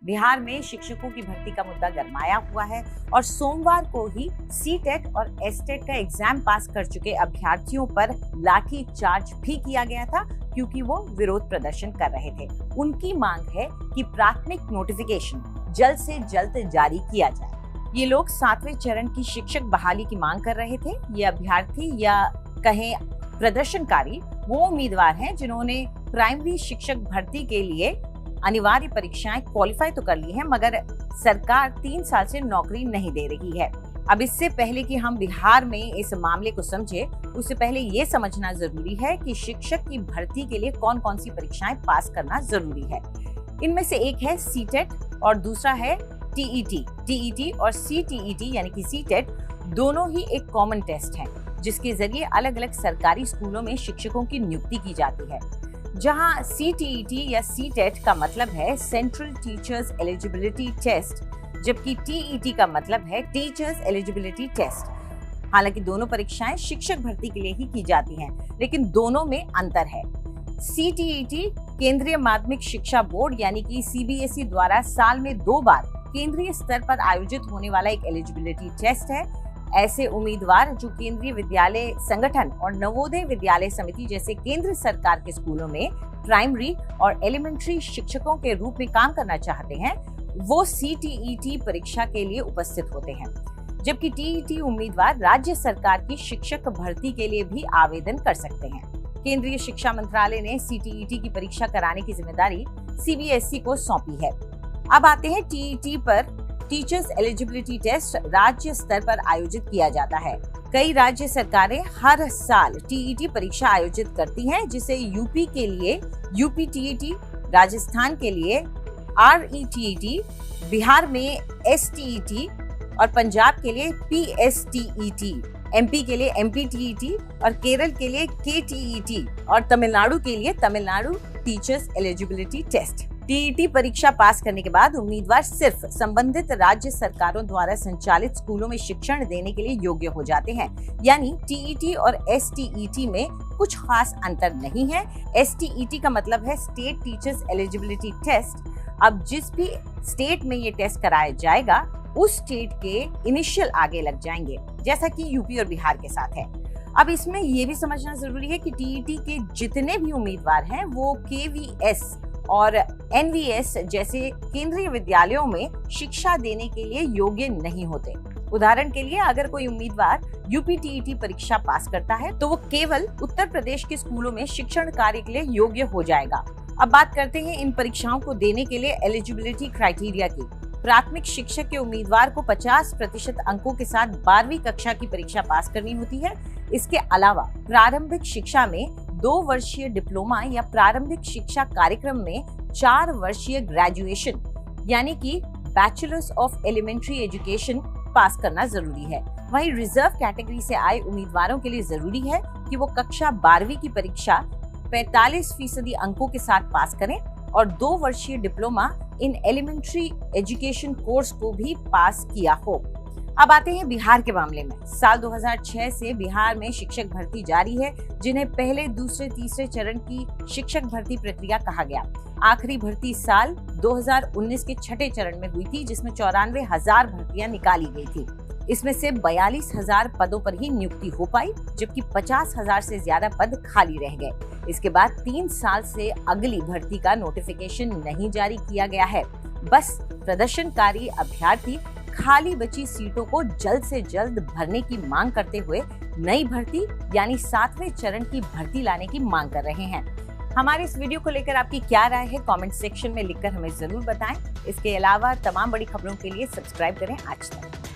बिहार में शिक्षकों की भर्ती का मुद्दा गरमाया हुआ है और सोमवार को ही सीटेट और एसटेट का एग्जाम पास कर चुके अभ्यर्थियों पर लाठी चार्ज भी किया गया था, क्योंकि वो विरोध प्रदर्शन कर रहे थे। उनकी मांग है कि प्राथमिक नोटिफिकेशन जल्द से जल्द जारी किया जाए। ये लोग 7वें चरण की शिक्षक बहाली की मांग कर रहे थे। ये अभ्यर्थी या कहें प्रदर्शनकारी वो उम्मीदवार हैं जिन्होंने प्राइमरी शिक्षक भर्ती के लिए अनिवार्य परीक्षाएं क्वालिफाई तो कर ली हैं, मगर सरकार 3 साल से नौकरी नहीं दे रही है। अब इससे पहले कि हम बिहार में इस मामले को समझे, उससे पहले ये समझना जरूरी है कि शिक्षक की भर्ती के लिए कौन कौन सी परीक्षाएं पास करना जरूरी है। इनमें से एक है सीटेट और दूसरा है टीईटी। टीईटी और सीटीईटी यानी कि सीटेट दोनों ही एक कॉमन टेस्ट है, जिसके जरिए अलग अलग सरकारी स्कूलों में शिक्षकों की नियुक्ति की जाती है। जहां सीटीईटी या सीटेट का मतलब है सेंट्रल टीचर्स एलिजिबिलिटी टेस्ट, जबकि टीईटी का मतलब है टीचर्स एलिजिबिलिटी टेस्ट। हालांकि दोनों परीक्षाएं शिक्षक भर्ती के लिए ही की जाती हैं, लेकिन दोनों में अंतर है। सीटीईटी केंद्रीय माध्यमिक शिक्षा बोर्ड यानी कि सीबीएसई द्वारा साल में 2 बार केंद्रीय स्तर पर आयोजित होने वाला एक एलिजिबिलिटी टेस्ट है। ऐसे उम्मीदवार जो केंद्रीय विद्यालय संगठन और नवोदय विद्यालय समिति जैसे केंद्र सरकार के स्कूलों में प्राइमरी और एलिमेंट्री शिक्षकों के रूप में काम करना चाहते हैं, वो सीटीईटी परीक्षा के लिए उपस्थित होते हैं। जबकि टीईटी उम्मीदवार राज्य सरकार की शिक्षक भर्ती के लिए भी आवेदन कर सकते हैं। केंद्रीय शिक्षा मंत्रालय ने सीटीईटी की परीक्षा कराने की जिम्मेदारी सीबीएसई को सौंपी है। अब आते हैं टीईटी पर। टीचर्स एलिजिबिलिटी टेस्ट राज्य स्तर पर आयोजित किया जाता है। कई राज्य सरकारें हर साल टीईटी परीक्षा आयोजित करती हैं, जिसे यूपी के लिए यूपी टीईटी, राजस्थान के लिए आरईटीईटी, बिहार में एसटीईटी और पंजाब के लिए पीएसटीईटी, एमपी के लिए एमपीटीईटी और केरल के लिए केटीईटी और तमिलनाडु के लिए Tamil Nadu teachers eligibility test. TET परीक्षा पास करने के बाद उम्मीदवार सिर्फ संबंधित राज्य सरकारों द्वारा संचालित स्कूलों में शिक्षण देने के लिए योग्य हो जाते हैं। यानी टीईटी और एसटीईटी में कुछ खास अंतर नहीं है। एसटीईटी का मतलब है स्टेट टीचर्स एलिजिबिलिटी टेस्ट। अब जिस भी स्टेट में ये टेस्ट कराया जाएगा, उस स्टेट के इनिशियल आगे लग जाएंगे, जैसा कि यूपी और बिहार के साथ है। अब इसमें ये भी समझना जरूरी है कि टीईटी के जितने भी उम्मीदवार हैं वो केवीएस और एनवीएस जैसे केंद्रीय विद्यालयों में शिक्षा देने के लिए योग्य नहीं होते। उदाहरण के लिए, अगर कोई उम्मीदवार यूपी टीईटी परीक्षा पास करता है तो वो केवल उत्तर प्रदेश के स्कूलों में शिक्षण कार्य के लिए योग्य हो जाएगा। अब बात करते हैं इन परीक्षाओं को देने के लिए एलिजिबिलिटी क्राइटेरिया की। प्राथमिक शिक्षक के उम्मीदवार को 50% अंकों के साथ 12वीं कक्षा की परीक्षा पास करनी होती है। इसके अलावा प्रारंभिक शिक्षा में 2 वर्षीय डिप्लोमा या प्रारंभिक शिक्षा कार्यक्रम में 4 वर्षीय ग्रेजुएशन यानी कि बैचलर्स ऑफ एलिमेंट्री एजुकेशन पास करना जरूरी है। वहीं रिजर्व कैटेगरी से आए उम्मीदवारों के लिए जरूरी है कि वो कक्षा 12वीं की परीक्षा 45% अंकों के साथ पास करें और 2 वर्षीय diploma in elementary education course को भी पास किया हो। अब आते हैं बिहार के मामले में। साल 2006 से बिहार में शिक्षक भर्ती जारी है, जिन्हें पहले, दूसरे, तीसरे चरण की शिक्षक भर्ती प्रक्रिया कहा गया। आखिरी भर्ती साल 2019 के 6ठे चरण में हुई थी, जिसमें 94,000 भर्तियां निकाली गई थी। इसमें से 42,000 पदों पर ही नियुक्ति हो पाई, जबकि 50,000 से ज्यादा पद खाली रह गए। इसके बाद 3 साल से अगली भर्ती का नोटिफिकेशन नहीं जारी किया गया है। बस प्रदर्शनकारी अभ्यर्थी खाली बची सीटों को जल्द से जल्द भरने की मांग करते हुए नई भर्ती यानी 7वें चरण की भर्ती लाने की मांग कर रहे हैं। हमारे इस वीडियो को लेकर आपकी क्या राय है, कमेंट सेक्शन में लिखकर हमें जरूर बताएं। इसके अलावा तमाम बड़ी खबरों के लिए सब्सक्राइब करें आज तक।